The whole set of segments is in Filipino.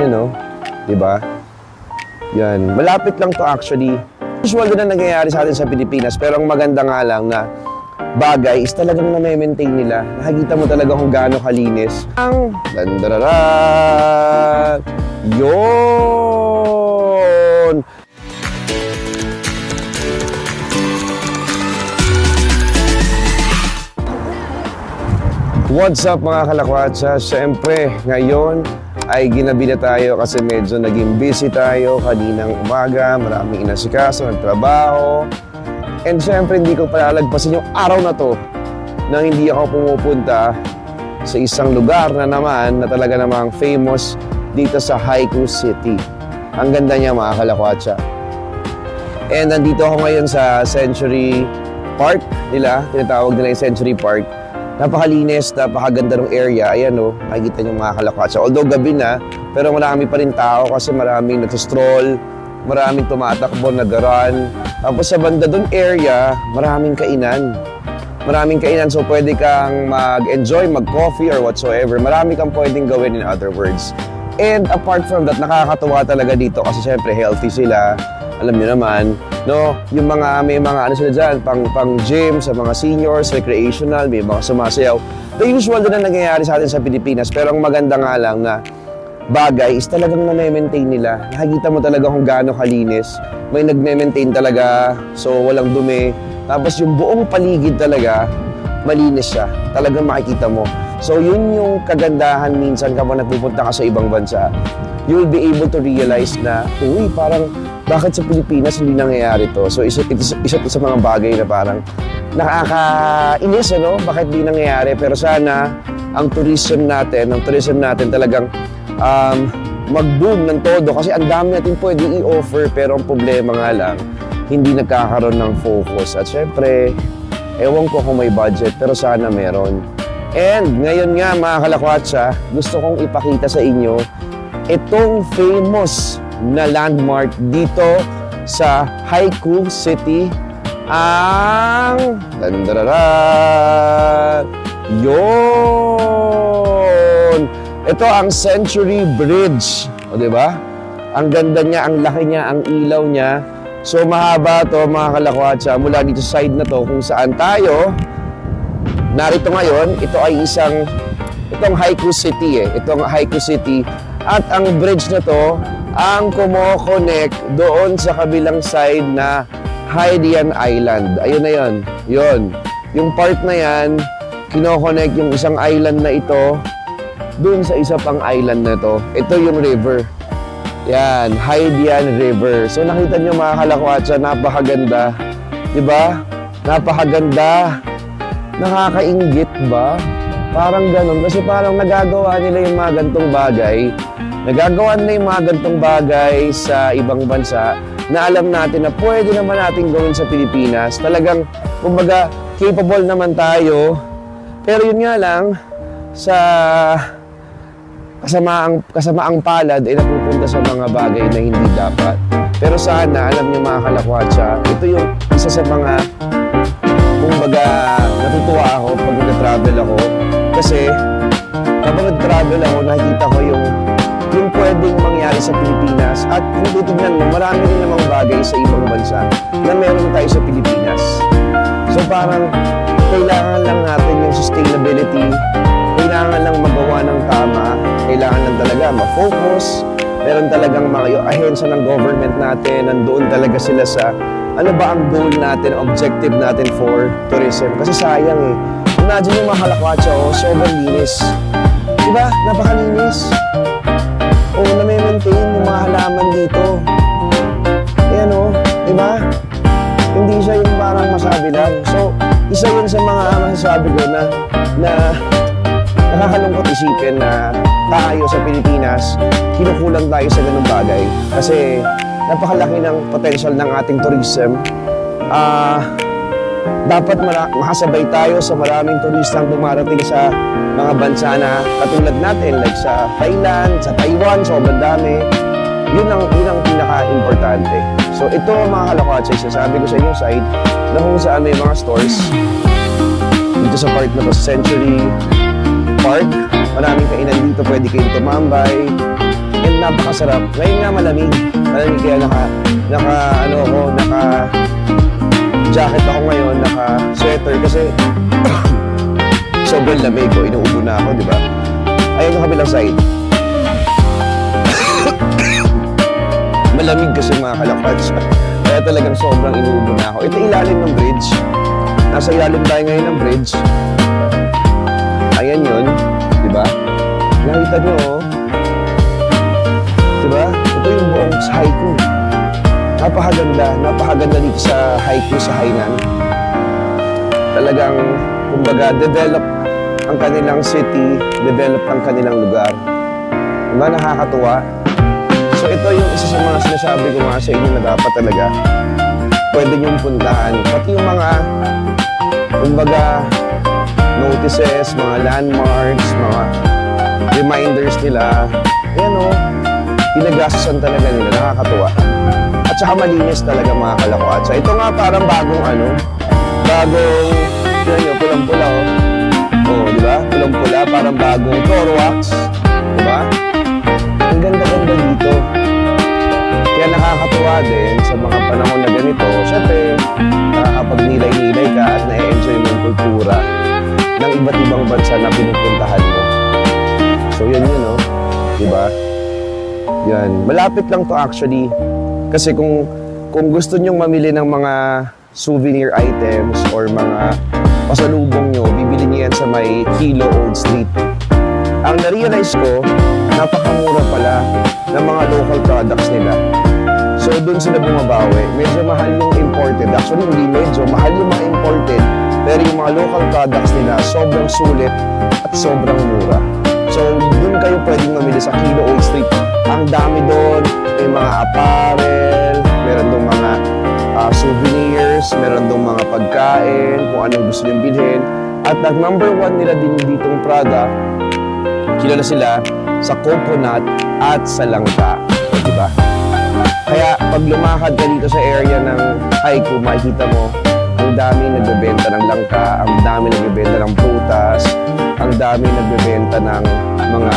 Ayan, oh. Diba? Yan. Malapit lang to actually. Usual din na nangyayari sa atin sa Pilipinas, pero ang maganda nga lang na bagay is talagang na-maintain nila. Nakikita mo talaga kung gaano kalinis. Ang dandararan! Yun! What's up mga kalakwatsa? Siyempre, ngayon ay ginabi na tayo kasi medyo naging busy tayo kaninang umaga. Maraming inasikaso, nagtrabaho. And siyempre, hindi ko palalagpasin yung araw na to nang hindi ako pumupunta sa isang lugar na naman na talaga namang famous dito sa Haiku City. Ang ganda niya mga kalakwatsa. And nandito ako ngayon sa Century Park nila. Tinatawag nila yung Century Park. Napakalinis, napakaganda ng area. Ayan o, makikita nyo mga kalakwatsa. Although gabi na, pero marami pa rin tao kasi maraming nagsistroll, maraming tumatakbo, nag-run. Tapos sa banda doon area, maraming kainan. Maraming kainan, so pwede kang mag-enjoy, mag-coffee or whatsoever. Marami kang pwedeng gawin in other words. And apart from that, nakakatuwa talaga dito kasi syempre healthy sila. Alam niyo naman, no? Yung may mga ano sila dyan, pang gym, sa mga seniors, recreational, may mga sumasayaw. The usual din na nangyayari sa atin sa Pilipinas, pero ang maganda nga lang na bagay is talagang na-maintain nila. Nakikita mo talaga kung gaano kalinis. May nag-maintain talaga, so walang dumi. Tapos yung buong paligid talaga, malinis siya. Talagang makikita mo. So yun yung kagandahan minsan kapag nagpupunta ka sa ibang bansa. You'll be able to realize na, uy, parang bakit sa Pilipinas hindi nangyayari to? So isa to sa mga bagay na parang nakakainis, ano? Bakit di nangyayari? Pero sana ang tourism natin talagang mag-boom ng todo kasi ang dami natin pwedeng i-offer pero ang problema nga lang, hindi nagkakaroon ng focus. At syempre, ewan ko kung may budget pero sana meron. And ngayon nga mga kalakwatsa, gusto kong ipakita sa inyo itong famous na landmark dito sa Haiku City, ang dandararan! Yun! Ito ang Century Bridge. O, diba? Ang ganda niya, ang laki niya, ang ilaw niya. So, mahaba to mga kalakwatsa mula dito sa side na to kung saan tayo narito ngayon. Ito ay itong Haiku City Itong Haiku City. At ang bridge na to, ang kumo-connect doon sa kabilang side na Haidian Island. Ayun na yun. Yun. Yung part na yan, kino-connect yung isang island na ito doon sa isa pang island na to. Ito yung river. Yan, Haidian River. So nakita nyo mga kalakwatsa, napakaganda. Diba? Napakaganda. Nakakainggit ba? Parang ganun. Kasi parang nagagawa nila yung mga gantong bagay. Nagagawa nila yung mga gantong bagay sa ibang bansa na alam natin na pwede naman natin gawin sa Pilipinas. Talagang, kumbaga, capable naman tayo. Pero yun nga lang, sa kasamaang palad ay napupunta sa mga bagay na hindi dapat. Pero sana, alam niyo mga kalakwatsa, ito yung isa sa mga, kumbaga, natutuwa ako pag nag-travel ako. Kasi, kapag nag-travel ako, nakikita ko yung pwedeng mangyari sa Pilipinas. At kung titignan mo, marami rin namang bagay sa ibang bansa na meron tayo sa Pilipinas. So parang kailangan lang natin yung sustainability, kailangan lang magawa ng tama, kailangan lang talaga ma-focus, meron talagang mga ahensya ng government natin, nandoon talaga sila sa ano ba ang goal natin, objective natin for tourism. Kasi sayang Imagine yung mga kalakwatsa, sobrang linis. Diba? Napakalinis. Na-maintain yung mga halaman dito. Ayan diba? Hindi siya yung parang masabi lang. So, isa yun sa mga masasabi ko na nakakalungkot isipin na tayo sa Pilipinas, kinukulang tayo sa ganung bagay. Kasi napakalaki ng potential ng ating tourism. Dapat makasabay tayo sa maraming turistang dumarating sa mga bansa na katulad natin, like sa Thailand, sa Taiwan, sobrang dami. Yun ang pinaka-importante. So ito mga kalakwatsa, sasabi ko sa inyo side na kung saan may mga stores dito sa park na to, Century Park. Maraming kainan dito, pwede kayong tumambay. And napakasarap. Ngayon nga malamig. Malamig kaya naka jacket ako ngayon, naka sweater kasi sobrang lamig ko, inuubo na ako, di ba? Ayun yung kabilang side. Malamig kasi mga kalapats. Kaya talagang sobrang inuubo na ako. Ito ilalim ng bridge. Nasa ilalim tayo ngayon ng bridge. Ayan yun, di ba? Nakita nyo, oh. Di ba? Ito yung buong sa Haiku. Napakaganda dito sa Haiku, sa Hainan. Talagang, kumbaga, develop ang kanilang city, develop ang kanilang lugar. Diba? Nakakatuwa. So ito yung isa sa mga sinasabi ko mga sa inyo na dapat talaga pwede niyong puntahan. Pati yung mga, kumbaga, notices, mga landmarks, mga reminders nila. Ayan o, pinagastusan talaga nila, nakakatuwa. At saka malinis talaga mga kalakwatsa. Ito nga parang bagong yun yun, pulang-pula o. Oh, di ba? Pulang-pula, parang bagong floor wax. Di ba? Ang ganda-ganda dito. Kaya nakakatuwa din sa mga panahon na ganito. Siyempre, nakakapagnilay-nilay ka at na-enjoy mo yung kultura ng iba't ibang bansa na pinupuntahan mo. So, yan yun, no? Di ba? Yan. Malapit lang to actually. Kasi kung gusto nyong mamili ng mga souvenir items or mga pasalubong nyo, bibili niyo yan sa may Kilo Old Street. Ang na-realize ko, napakamura pala ng mga local products nila. So, doon sila bumabawi. Medyo mahal yung imported. Actually, hindi medyo. Mahal yung mga imported. Pero yung mga local products nila, sobrang sulit at sobrang mura. So, doon kayo pwedeng mamili sa Kilo Old Street. Ang dami doon. May mga apparel, meron doon mga souvenirs, meron doon mga pagkain, kung anong gusto niyong bilhin. At ang number one nila din ditong product, kilala sila sa coconut at sa langka. Diba? Kaya pag lumakad ka dito sa area ng Haiku, makikita mo ang dami nagbebenta ng langka, ang dami nagbebenta ng prutas, ang dami nagbebenta ng mga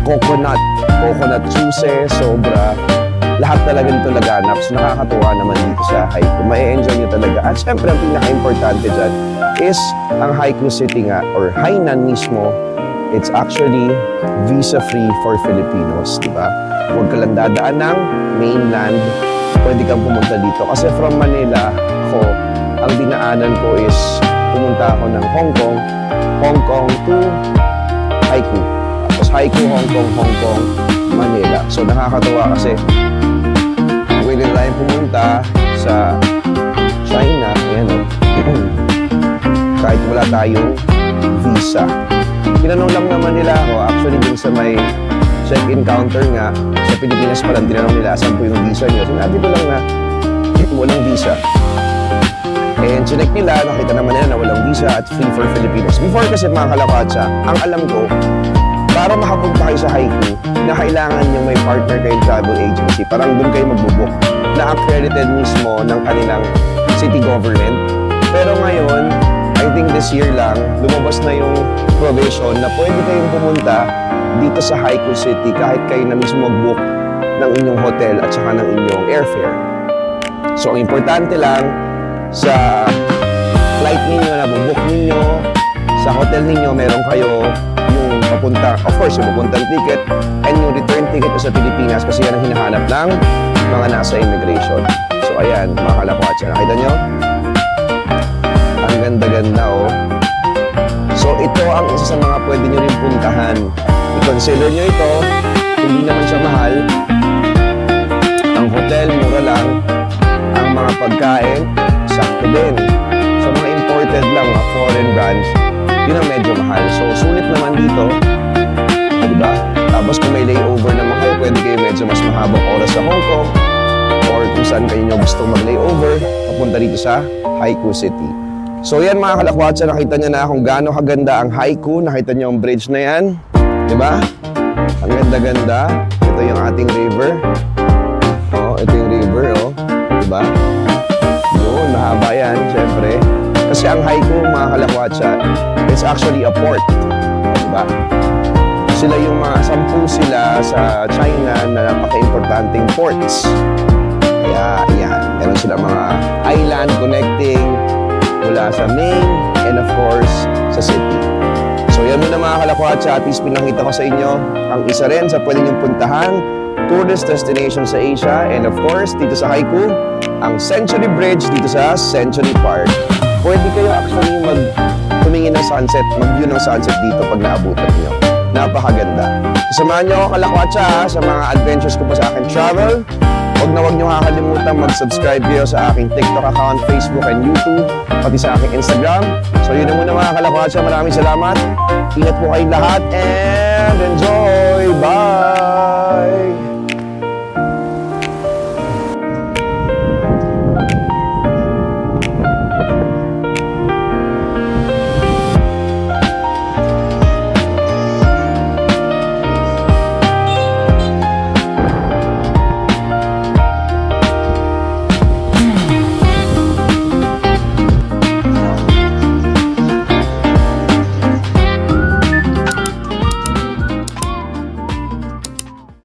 coconut juices, sobra. Lahat talaga dito laganap. So nakakatuwa naman dito sa Haiku. Mai-enjoy nyo talaga. At syempre, ang pinaka-importante dyan is ang Haiku City nga, or Hainan mismo, it's actually visa-free for Filipinos, di ba? Huwag ka lang dadaan ng mainland, pwede kang pumunta dito. Kasi from Manila, ang dinaanan ko is pumunta ako ng Hong Kong to Haiku. Tapos Haiku, Hong Kong, Manila. So nakakatuwa kasi pwede tayong pumunta sa China, ayan o, kahit wala tayong visa. Tinanong lang naman nila ako, actually din sa may check-in counter nga, sa Pilipinas pa lang, tinanong nila asan po yung visa nyo. Sinabi ko lang na walang visa. And chinek nila, nakita naman nila na walang visa at free for Filipinos. Before kasi mga kalakatsa, ang alam ko, para makapunta kayo sa Haiku, na kailangan yung may partner kayong travel agency. Parang doon kayo magbubuk na accredited mismo ng kanilang city government. Pero ngayon, I think this year lang, lumabas na yung provision na pwede kayong pumunta dito sa Haiku City kahit kayo na mismo mag-book ng inyong hotel at saka ng inyong airfare. So, ang importante lang sa flight ninyo na bubook ninyo, sa hotel ninyo, meron kayo yung papunta, of course, yung papuntang ticket and yung return ticket sa Pilipinas kasi yan ang hinahanap ng mga nasa immigration. So, ayan, mga kalakwatsa. Nakita nyo? Ang ganda-ganda, oh. So, ito ang isa sa mga pwede nyo rin puntahan. I-consider nyo ito. Hindi naman siya mahal. Ang hotel, mura lang. Ang mga pagkain, sakto din. Sa mga imported lang, mga foreign brands, yun ang medyo mahal. So, sulit naman dito. Diba? Tapos kung may layover naman kayo, pwede kayo medyo mas mahabang oras sa Hong Kong or kung saan kayo nyo gusto mag-layover, papunta dito sa Haiku City. So yan mga kalakwatsa, nakita nyo na kung gaano kaganda ang Haiku. Nakita nyo ang bridge na yan. Diba? Ang ganda-ganda. Ito yung ating river. Oh, ito yung river, oh. Diba? Yun, mahaba yan, syempre. Kasi ang Haiku, mga kalakwatsa, it's actually a port. Diba? Sila yung mga 10 sila sa China na napaka-importanting ports. Kaya yan, meron sila mga island connecting mula sa main and of course sa city. So yan muna mga kalakwatsa, at least pinakita ko sa inyo ang isa rin sa pwede niyong puntahan tourist destination sa Asia, and of course dito sa Haiku, ang Century Bridge dito sa Century Park. Pwede kayo actually tumingin ng sunset, mag-view ng sunset dito pag naabutan niyo. Napakaganda. Samahan niyo ako kalakwatsa sa mga adventures ko pa sa akin travel. Huwag niyo kakalimutan mag-subscribe kayo sa aking TikTok account, Facebook, and YouTube, pati sa aking Instagram. So yun na muna mga kalakwatsa. Maraming salamat. Ingat po kayong lahat and enjoy! Bye!